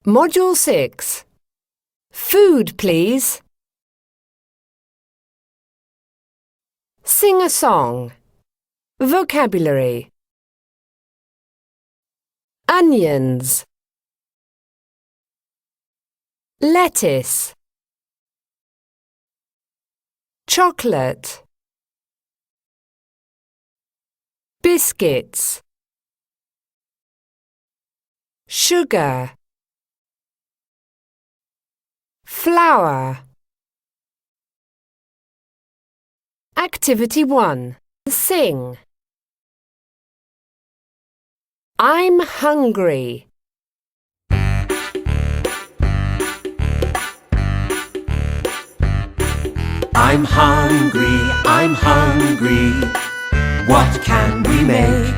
Module 6. Food, please. Sing a song. Vocabulary. Onions. Lettuce. Chocolate. Biscuits. Sugar. Flour. Activity 1. Sing. I'm hungry. I'm hungry, what can we make?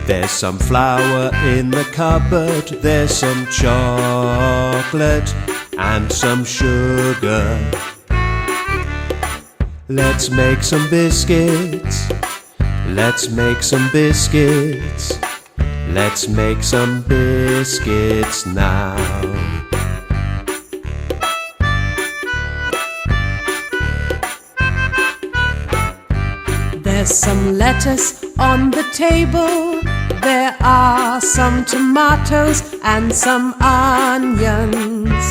There's some flour in the cupboard, there's some chocolate and some sugar. Let's make some biscuits, let's make some biscuits, let's make some biscuits now. There's some lettuce on the table. There are some tomatoes and some onions.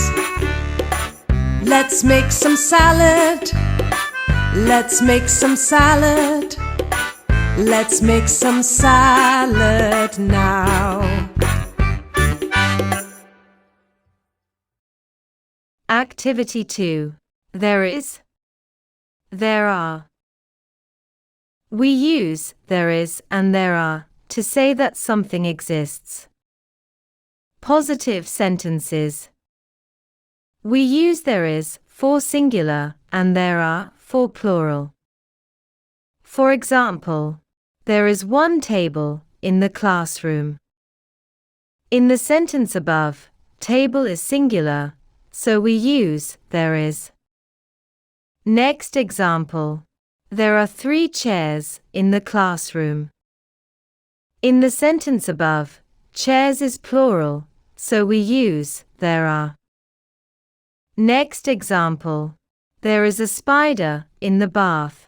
Let's make some salad. Let's make some salad. Let's make some salad now. Activity 2. There is, there are. We use there is and there are to say that something exists. Positive sentences. We use there is for singular and there are for plural. For example, there is one table in the classroom. In the sentence above, table is singular, so we use there is. Next example. There are 3 chairs in the classroom. In the sentence above, chairs is plural, so we use there are. Next example. There is a spider in the bath.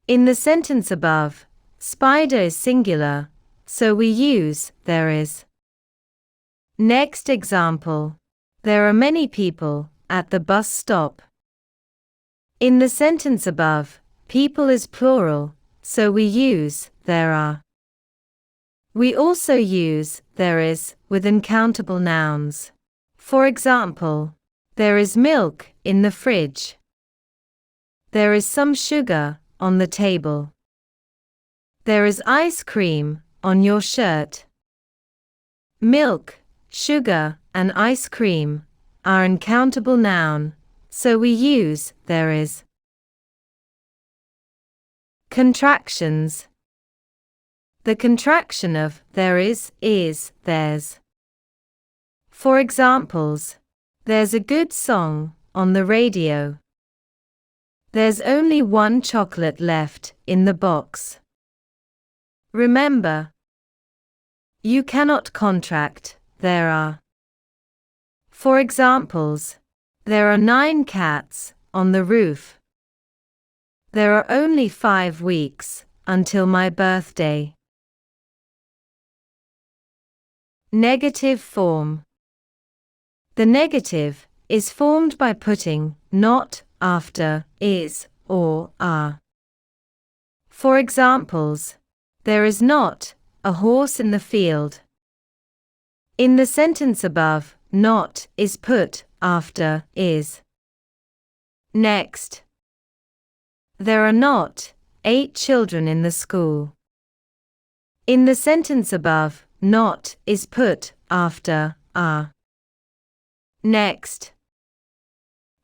In the sentence above, spider is singular, so we use there is. Next example. There are many people at the bus stop. In the sentence above, people is plural, so we use there are. We also use there is with uncountable nouns. For example, there is milk in the fridge. There is some sugar on the table. There is ice cream on your shirt. Milk, sugar, and ice cream are uncountable noun, so we use there is. Contractions. The contraction of there is there's. For examples, there's a good song on the radio. There's only one chocolate left in the box. Remember, you cannot contract there are. For examples, there are 9 cats on the roof. There are only 5 weeks until my birthday. Negative form. The negative is formed by putting not after is or are. For examples, there is not a horse in the field. In the sentence above, not is put after is. Next. There are not 8 children in the school. In the sentence above, not is put after are. Next.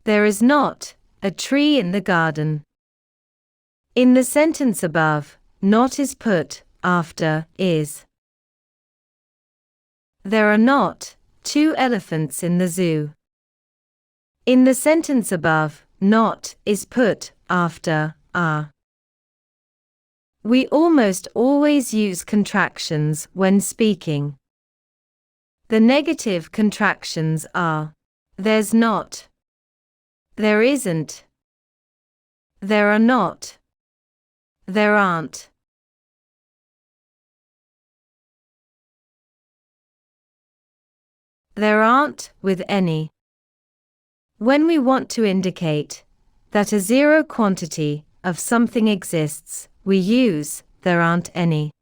There is not a tree in the garden. In the sentence above, not is put after is. There are not 2 elephants in the zoo. In the sentence above, not is put after are. We almost always use contractions when speaking. The negative contractions are there's not, there isn't, there are not, there aren't. There aren't with any. When we want to indicate that a zero quantity of something exists, we use there aren't any.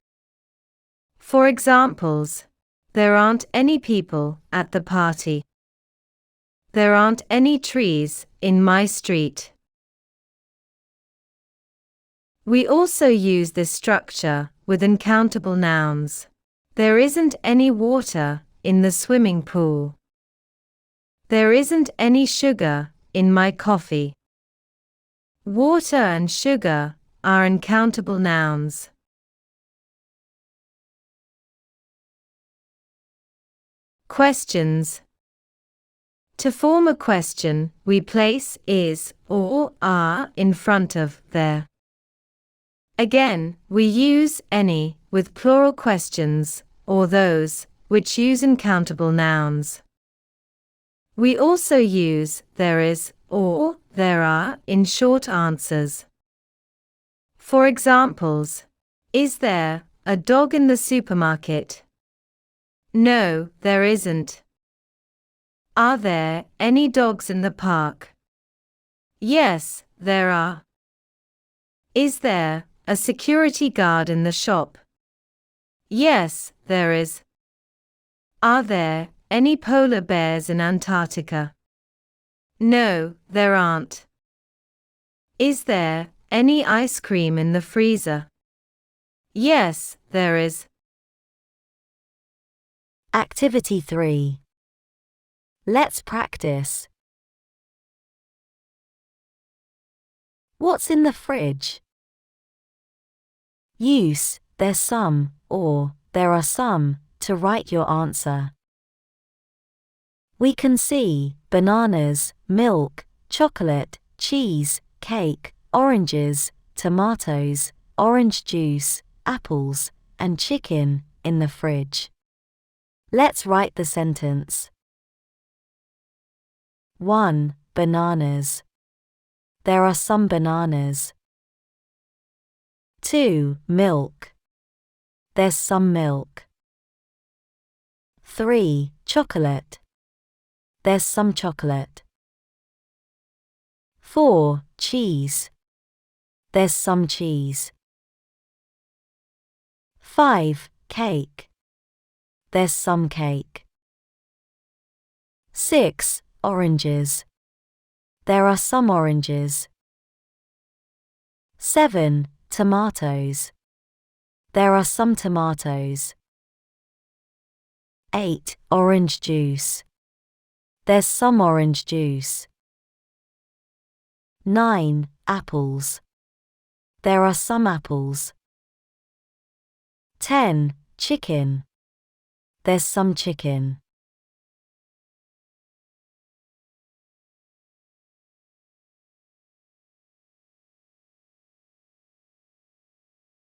For examples, there aren't any people at the party. There aren't any trees in my street. We also use this structure with uncountable nouns. There isn't any water in the swimming pool. There isn't any sugar in my coffee. Water and sugar are uncountable nouns. Questions. To form a question, we place is or are in front of there. Again, we use any with plural questions or those which use uncountable nouns. We also use there is or there are in short answers. For examples, is there a dog in the supermarket? No, there isn't. Are there any dogs in the park? Yes, there are. Is there a security guard in the shop? Yes, there is. Are there any polar bears in Antarctica? No, there aren't. Is there any ice cream in the freezer? Yes, there is. Activity 3. Let's practice. What's in the fridge? Use there's some or there are some to write your answer. We can see bananas, milk, chocolate, cheese, cake, oranges, tomatoes, orange juice, apples, and chicken in the fridge. Let's write the sentence. 1. Bananas. There are some bananas. 2. Milk. There's some milk. 3. Chocolate. There's some chocolate. 4. Cheese. There's some cheese. 5. Cake. There's some cake. 6. Oranges. There are some oranges. 7. Tomatoes. There are some tomatoes. 8. Orange juice. There's some orange juice. 9. Apples. There are some apples. 10. Chicken. There's some chicken.